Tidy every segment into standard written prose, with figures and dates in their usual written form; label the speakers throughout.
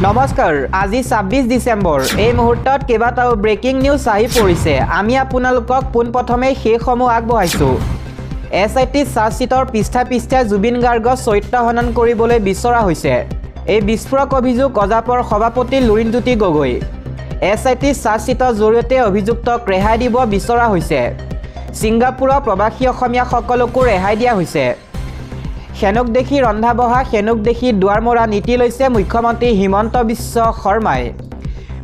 Speaker 1: নমস্কাৰ আজি ২৬ ডিচেম্বৰ এই মুহূৰ্তত কেইবাটাও ব্ৰেকিং নিউজ আহি পৰিছে আমি আপোনালোকক পোনপ্ৰথমে সেইসমূহ আগবঢ়াইছোঁ SIT চাৰ্জশ্বিটৰ পৃষ্ঠা জুবিন গাৰ্গক চৰিত্ৰ হনন কৰিবলৈ বিচৰা হৈছে এই বিস্ফোৰক অভিযোগ অজাপৰ সভাপতি লুৰিণজ্যোতি গগৈ SIT চাৰ্জশ্বিটৰ জৰিয়তে অভিযুক্তক ৰেহাই দিব বিচৰা হৈছে ছিংগাপুৰৰ প্ৰবাসী অসমীয়াসকলকো ৰেহাই দিয়া হৈছে সেনুক দেখি ৰন্ধা বহা সেনুক দেখি দুৱাৰ মৰা নীতি লৈছে মুখ্যমন্ত্ৰী হিমন্ত বিশ্ব শৰ্মাই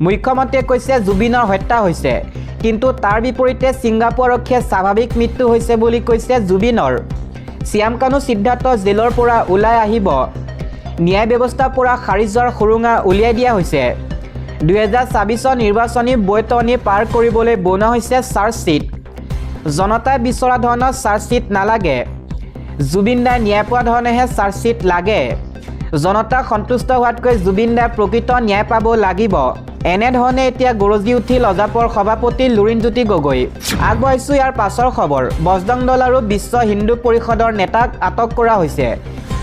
Speaker 1: মুখ্যমন্ত্ৰীয়ে কৈছে জুবিনৰ হত্যা হৈছে কিন্তু তাৰ বিপৰীতে ছিংগাপুৰ আৰক্ষীয়ে স্বাভাৱিক মৃত্যু হৈছে বুলি কৈছে জুবিনৰ শ্যামকানু সিদ্ধাৰ্থ জেলৰ পৰা ওলাই আহিব ন্যায় ব্যৱস্থাৰ পৰা খাৰিজৰ সুৰুঙা উলিয়াই দিয়া হৈছে 2024 নিৰ্বাচনী বৈতৰণি পাৰ কৰিবলৈ বনোৱা হৈছে চাৰ্জশ্বিট জনতাই বিচৰা ধৰণৰ চাৰ্জশ্বিট নালাগে জুবিন দাই ন্যায় পোৱা ধৰণেহে চাৰ্জশ্বিট লাগে জনতাক সন্তুষ্ট হোৱাতকৈ জুবিন দাই প্ৰকৃত ন্যায় পাব লাগিব এনেধৰণে এতিয়া গৰজি উঠিল অজাপৰ সভাপতি লুৰিণজ্যোতি গগৈ আগবঢ়াইছোঁ ইয়াৰ পাছৰ খবৰ বজৰং দল আৰু বিশ্ব হিন্দু পৰিষদৰ নেতাক আটক কৰা হৈছে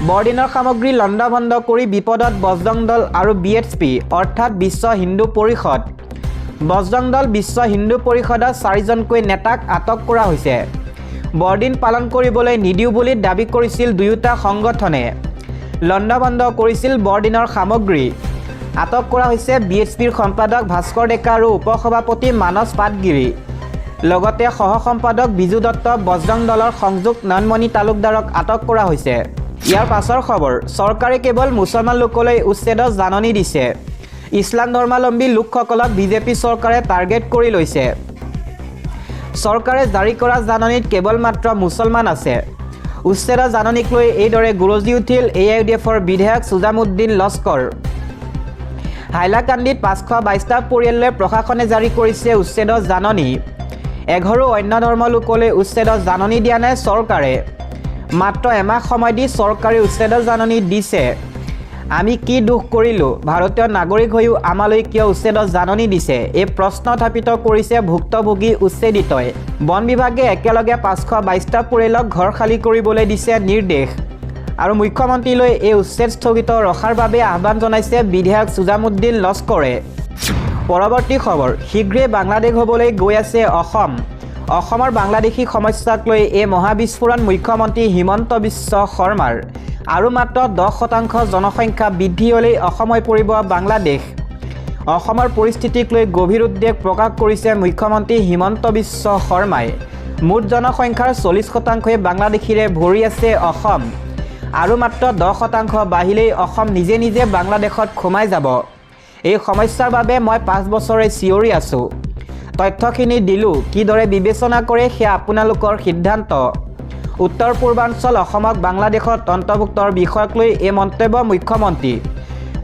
Speaker 1: বৰদিনৰ সামগ্ৰী লণ্ডভণ্ড কৰি বিপদত বজৰং দল আৰু BHP অৰ্থাৎ বিশ্ব হিন্দু পৰিষদ বজৰং দল বিশ্ব হিন্দু পৰিষদৰ 4জনকৈ নেতাক আটক কৰা হৈছে বৰদিন পালন কৰিবলৈ নিদিও বুলি দাবী কৰিছিল দুয়োটা সংগঠনে লণ্ডভণ্ড কৰিছিল বৰদিনৰ সামগ্ৰী আটক কৰা হৈছে BHPৰ সম্পাদক ভাস্কৰ ডেকা আৰু উপসভাপতি মানস পাটগিৰি লগতে সহ সম্পাদক বিজু দত্ত বজৰং দলৰ সংযোগ নয়নমণি তালুকদাৰক আটক কৰা হৈছে ইয়াৰ পাছৰ খবৰ চৰকাৰে কেৱল মুছলমান লোকলৈ উচ্ছেদৰ জাননী দিছে ইছলাম ধৰ্মাৱলম্বী লোকসকলক বিজেপি চৰকাৰে টাৰ্গেট কৰি লৈছে চৰকাৰে জাৰি কৰা জাননীত কেৱল মাত্ৰ মুছলমান আছে উচ্ছেদৰ জাননীক লৈ এইদৰে গৰজি উঠিল AIUDFৰ বিধায়ক সুজামুদ্দিন লস্কৰ হাইলাকান্দিত 522টা পৰিয়াললৈ প্ৰশাসনে জাৰি কৰিছে উচ্ছেদৰ জাননী 11 অন্য ধৰ্মৰ লোকলৈ উচ্ছেদৰ জাননী দিয়া নাই চৰকাৰে মাত্ৰ এমাহ সময় দি চৰকাৰে উচ্ছেদৰ জাননী দিছে আমি কি দুখ কৰিলোঁ ভাৰতীয় নাগৰিক হৈও আমালৈ কিয় উচ্ছেদৰ জাননী দিছে এই প্ৰশ্ন উত্থাপিত কৰিছে ভুক্তভোগী উচ্ছেদিতই বন বিভাগে একেলগে 522টা পৰিয়ালক ঘৰ খালী কৰিবলৈ দিছে নিৰ্দেশ আৰু মুখ্যমন্ত্ৰীলৈ এই উচ্ছেদ স্থগিত ৰখাৰ বাবে আহ্বান জনাইছে বিধায়ক সুজামুদ্দিন লস্কৰে পৰৱৰ্তী খবৰ শীঘ্ৰে বাংলাদেশ হ'বলৈ গৈ আছে অসমৰ বাংলাদেশী সমস্যাক লৈ এই মহাবিস্ফোৰণ মুখ্যমন্ত্ৰী হিমন্ত বিশ্ব শৰ্মাৰ আৰু মাত্ৰ 10% জনসংখ্যা বৃদ্ধি হ'লেই অসম হৈ পৰিব বাংলাদেশ অসমৰ পৰিস্থিতিক লৈ গভীৰ উদ্বেগ প্ৰকাশ কৰিছে মুখ্যমন্ত্ৰী হিমন্ত বিশ্ব শৰ্মাই মুঠ জনসংখ্যাৰ 40%ই বাংলাদেশীৰে ভৰি আছে অসম আৰু মাত্ৰ 10% বাঢ়িলেই অসম নিজে নিজে বাংলাদেশত সোমাই যাব এই সমস্যাৰ বাবে মই 5 বছৰে চিঞৰি আছোঁ তথ্যখিনি দিলোঁ কিদৰে বিবেচনা কৰে সেয়া আপোনালোকৰ সিদ্ধান্ত উত্তৰ পূৰ্বাঞ্চল অসমক বাংলাদেশত অন্তৰ্ভুক্তৰ বিষয়ক লৈ এই মন্তব্য মুখ্যমন্ত্ৰী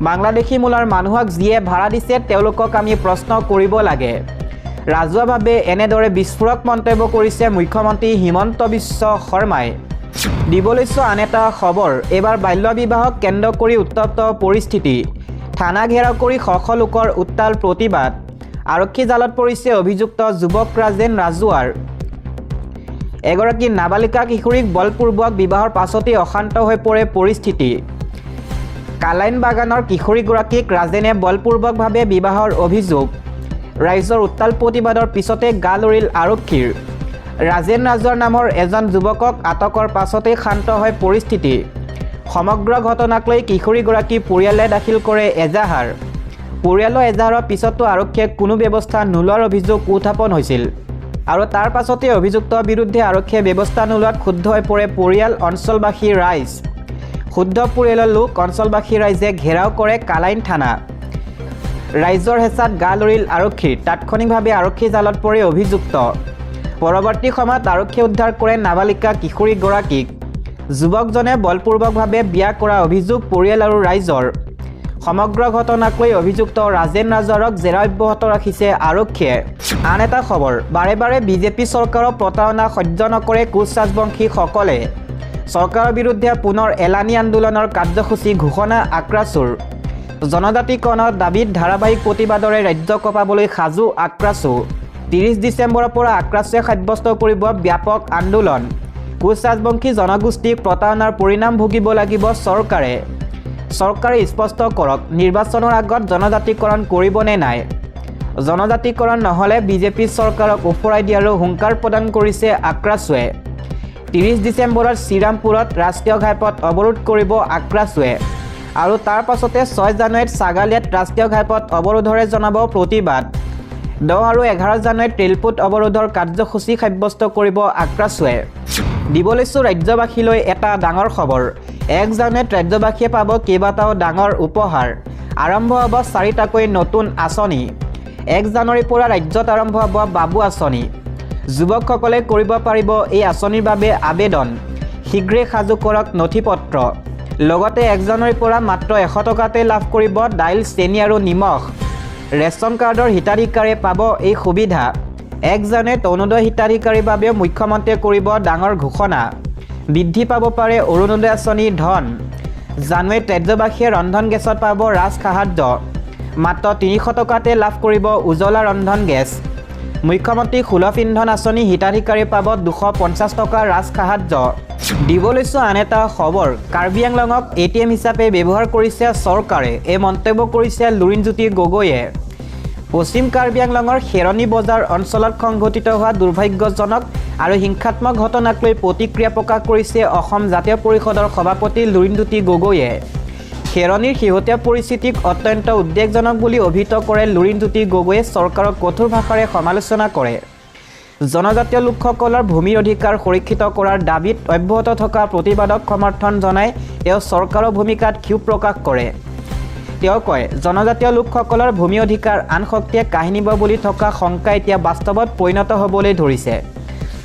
Speaker 1: বাংলাদেশী মূলৰ মানুহক যিয়ে ভাড়া দিছে তেওঁলোকক আমি প্ৰশ্ন কৰিব লাগে ৰাজহুৱাভাৱে এনেদৰে বিস্ফোৰক মন্তব্য কৰিছে মুখ্যমন্ত্ৰী হিমন্ত বিশ্ব শৰ্মাই দিবলৈছো আন এটা খবৰ এবাৰ বাল্য বিবাহক কেন্দ্ৰ কৰি উত্তপ্ত পৰিস্থিতি থানা ঘেৰাও কৰি শ লোকৰ উত্তাল প্ৰতিবাদ আৰক্ষী জালত পৰিছে অভিযুক্ত যুৱক ৰাজেন ৰাজুৱাৰ এগৰাকী নাবালিকা কিশোৰীক বলপূৰ্বক বিবাহৰ পাছতেই অশান্ত হৈ পৰে পৰিস্থিতি কালাইন বাগানৰ কিশোৰীগৰাকীক ৰাজেনে বলপূৰ্বকভাৱে বিবাহৰ অভিযোগ ৰাইজৰ উত্তাল প্ৰতিবাদৰ পিছতে গা লৰিল আৰক্ষীৰ ৰাজেন ৰাজুৱাৰ নামৰ এজন যুৱকক আটকৰ পাছতেই শান্ত হয় পৰিস্থিতি সমগ্ৰ ঘটনাক লৈ কিশোৰীগৰাকী পৰিয়ালে দাখিল কৰে এজাহাৰ পৰিয়ালৰ এজাহাৰৰ পিছতো আৰক্ষীয়ে কোনো ব্যৱস্থা নোলোৱাৰ অভিযোগ উত্থাপন হৈছিল আৰু তাৰ পাছতে অভিযুক্তৰ বিৰুদ্ধে আৰক্ষীয়ে ব্যৱস্থা নোলোৱাত ক্ষুব্ধ হৈ পৰে পৰিয়াল অঞ্চলবাসী ৰাইজ ক্ষুব্ধ পৰিয়ালৰ লোক অঞ্চলবাসী ৰাইজে ঘেৰাও কৰে কালাইন থানা ৰাইজৰ হেঁচাত গা লৰিল আৰক্ষীৰ তাৎক্ষণিকভাৱে আৰক্ষী জালত পৰে অভিযুক্ত পৰৱৰ্তী সময়ত আৰক্ষীয়ে উদ্ধাৰ কৰে নাবালিকা কিশোৰীগৰাকীক যুৱকজনে বলপূৰ্বকভাৱে বিয়া কৰা অভিযোগ পৰিয়াল আৰু ৰাইজৰ সমগ্ৰ ঘটনাক লৈ অভিযুক্ত ৰাজেন ৰাজুৱাৰক জেৰা অব্যাহত ৰাখিছে আৰক্ষীয়ে আন এটা খবৰ বাৰে বাৰে বিজেপি চৰকাৰৰ প্ৰতাৰণা সহ্য নকৰে কোচ ৰাজবংশীসকলে চৰকাৰৰ বিৰুদ্ধে পুনৰ এলানি আন্দোলনৰ কাৰ্যসূচী ঘোষণা আক্ৰাছুৰ জনজাতিকৰণৰ দাবীত ধাৰাবাহিক প্ৰতিবাদৰে ৰাজ্য কঁপাবলৈ সাজু আক্ৰাছু 30 ডিচেম্বৰৰ পৰা আক্ৰাছুৱে সাব্যস্ত কৰিব ব্যাপক আন্দোলন কোচ ৰাজবংশী জনগোষ্ঠীক প্ৰতাৰণাৰ পৰিণাম ভুগিব লাগিব চৰকাৰে চৰকাৰে স্পষ্ট কৰক নিৰ্বাচনৰ আগত জনজাতিকৰণ কৰিব নে নাই জনজাতিকৰণ নহ'লে বিজেপি চৰকাৰক উফৰাই দিয়াৰো হুংকাৰ প্ৰদান কৰিছে আক্ৰাছুৱে 30 ডিচেম্বৰত শ্ৰীৰামপুৰত ৰাষ্ট্ৰীয় ঘাইপথ অৱৰোধ কৰিব আক্ৰাছুৱে আৰু তাৰ পাছতে 6 জানুৱাৰীত ছাগালিয়াত ৰাষ্ট্ৰীয় ঘাইপথ অৱৰোধৰে জনাব প্ৰতিবাদ 10 আৰু 11 জানুৱাৰীত ৰেলপথ অৱৰোধৰ কাৰ্যসূচী সাব্যস্ত কৰিব আক্ৰাছুৱে দিব লৈছোঁ ৰাজ্যবাসীলৈ এটা ডাঙৰ খবৰ 1 জানুৱাৰীত ৰাজ্যবাসীয়ে পাব কেইবাটাও ডাঙৰ উপহাৰ আৰম্ভ হ'ব 4টাকৈ নতুন আঁচনি 1 জানুৱাৰীৰ পৰা ৰাজ্যত আৰম্ভ হ'ব বাবু আঁচনি যুৱকসকলে কৰিব পাৰিব এই আঁচনিৰ বাবে আবেদন শীঘ্ৰে সাজু কৰক নথিপত্ৰ লগতে 1 জানুৱাৰীৰ পৰা মাত্ৰ 100 টকাতে লাভ কৰিব দাইল চেনি আৰু নিমখ ৰেচন কাৰ্ডৰ হিতাধিকাৰীয়ে পাব এই সুবিধা 1 জানুৱাৰীত অৰুণোদয় হিতাধিকাৰীৰ বাবে মুখ্যমন্ত্ৰীয়ে কৰিব ডাঙৰ ঘোষণা বৃদ্ধি পাব পাৰে অৰুণোদয় আঁচনিৰ ধন জানুৱাৰীত ৰাজ্যবাসীয়ে ৰন্ধন গেছত পাব ৰাজসাহায্য মাত্ৰ 300 টকাতে লাভ কৰিব উজ্জ্বলা ৰন্ধন গেছ মুখ্যমন্ত্ৰী সুলভ ইন্ধন আঁচনি হিতাধিকাৰীয়ে পাব 250 টকা ৰাজসাহায্য দিব লৈছোঁ আন এটা খবৰ কাৰ্বি আংলঙক ATM হিচাপে ব্যৱহাৰ কৰিছে চৰকাৰে এই মন্তব্য কৰিছে লুৰিণজ্যোতি গগৈয়ে পশ্চিম কাৰ্বি আংলঙৰ খেৰণী বজাৰ অঞ্চলত সংঘটিত হোৱা দুৰ্ভাগ্যজনক আৰু হিংসাত্মক ঘটনাক লৈ প্ৰতিক্ৰিয়া প্ৰকাশ কৰিছে অসম জাতীয় পৰিষদৰ সভাপতি লুৰিণজ্যোতি গগৈয়ে খেৰণীৰ শেহতীয়া পৰিস্থিতিক অত্যন্ত উদ্বেগজনক বুলি অভিহিত কৰে লুৰিণজ্যোতি গগৈয়ে চৰকাৰক কঠোৰ ভাষাৰে সমালোচনা কৰে জনজাতীয় লোকসকলৰ ভূমিৰ অধিকাৰ সুৰক্ষিত কৰাৰ দাবীত অব্যাহত থকা প্ৰতিবাদক সমৰ্থন জনাই তেওঁ চৰকাৰৰ ভূমিকাত ক্ষোভ প্ৰকাশ কৰে তেওঁ কয় জনজাতীয় লোকসকলৰ ভূমি অধিকাৰ আন শক্তিয়ে কাহিনীব বুলি থকা শংকা এতিয়া বাস্তৱত পৰিণত হ'বলৈ ধৰিছে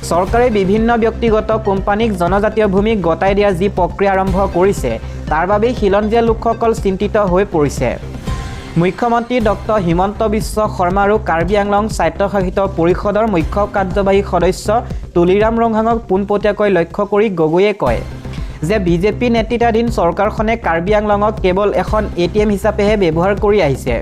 Speaker 1: চৰকাৰে বিভিন্ন ব্যক্তিগত কোম্পানীক জনজাতীয় ভূমি গতাই দিয়াৰ যি প্ৰক্ৰিয়া আৰম্ভ কৰিছে তাৰ বাবে খিলঞ্জীয়া লোকসকল চিন্তিত হৈ পৰিছে মুখ্যমন্ত্ৰী ডক্টৰ হিমন্ত বিশ্ব শৰ্মা আৰু কাৰ্বি আংলং স্বায়ত্তশাসিত পৰিষদৰ মুখ্য কাৰ্যবাহী সদস্য তুলিৰাম ৰংহাঙক পোনপটীয়াকৈ লক্ষ্য কৰি গগৈয়ে কয় যে বিজেপি নেতৃত্বাধীন চৰকাৰখনে কাৰ্বি আংলঙক কেৱল এখন ATM হিচাপেহে ব্যৱহাৰ কৰি আহিছে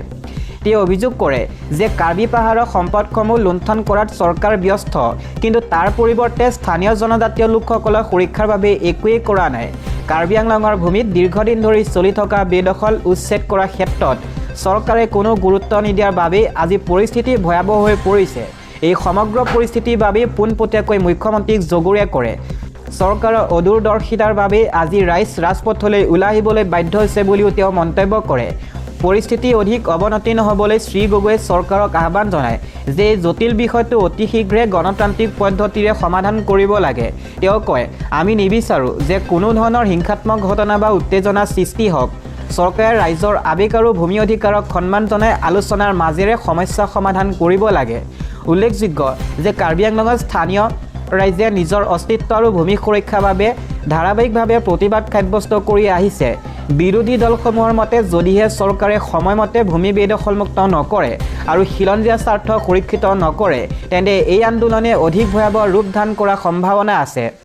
Speaker 1: তেওঁ অভিযোগ কৰে যে কাৰ্বি পাহাৰৰ সম্পদসমূহ লুণ্ঠন কৰাত চৰকাৰ ব্যস্ত কিন্তু তাৰ পৰিৱৰ্তে স্থানীয় জনজাতীয় লোকসকলৰ সুৰক্ষাৰ বাবে একোৱেই কৰা নাই কাৰ্বি আংলঙৰ ভূমিত দীৰ্ঘদিন ধৰি চলি থকা বেদখল উচ্ছেদ কৰাৰ ক্ষেত্ৰত চৰকাৰে কোনো গুৰুত্ব নিদিয়াৰ বাবে আজি পৰিস্থিতি ভয়াৱহ হৈ পৰিছে এই সমগ্ৰ পৰিস্থিতিৰ বাবে পোনপটীয়াকৈ মুখ্যমন্ত্ৰীক জগৰীয়া কৰে চৰকাৰৰ অদূৰদৰ্শিতাৰ বাবে আজি ৰাইজ ৰাজপথলৈ ওলাই আহিবলৈ বাধ্য হৈছে বুলিও তেওঁ মন্তব্য কৰে পৰিস্থিতি অধিক অৱনতি নহ'বলৈ শ্ৰী গগৈয়ে চৰকাৰক আহ্বান জনায় যে এই জটিল বিষয়টো অতি শীঘ্ৰে গণতান্ত্ৰিক পদ্ধতিৰে সমাধান কৰিব লাগে তেওঁ কয় আমি নিবিচাৰোঁ যে কোনো ধৰণৰ হিংসাত্মক ঘটনা বা উত্তেজনা সৃষ্টি হওক চৰকাৰে ৰাইজৰ আৱেগ আৰু ভূমি অধিকাৰক সন্মান জনাই আলোচনাৰ মাজেৰে সমস্যা সমাধান কৰিব লাগে উল্লেখযোগ্য যে কাৰ্বি আংলঙৰ স্থানীয় ৰাইজে নিজৰ অস্তিত্ব আৰু ভূমি সুৰক্ষাৰ বাবে ধাৰাবাহিকভাৱে প্ৰতিবাদ সাব্যস্ত কৰি আহিছে বিৰোধী দলসমূহৰ মতে যদিহে চৰকাৰে সময়মতে ভূমি বেদখলমুক্ত নকৰে আৰু খিলঞ্জীয়া স্বাৰ্থ সুৰক্ষিত নকৰে তেন্তে এই আন্দোলনে অধিক ভয়াৱহ ৰূপ ধাৰণ কৰাৰ সম্ভাৱনা আছে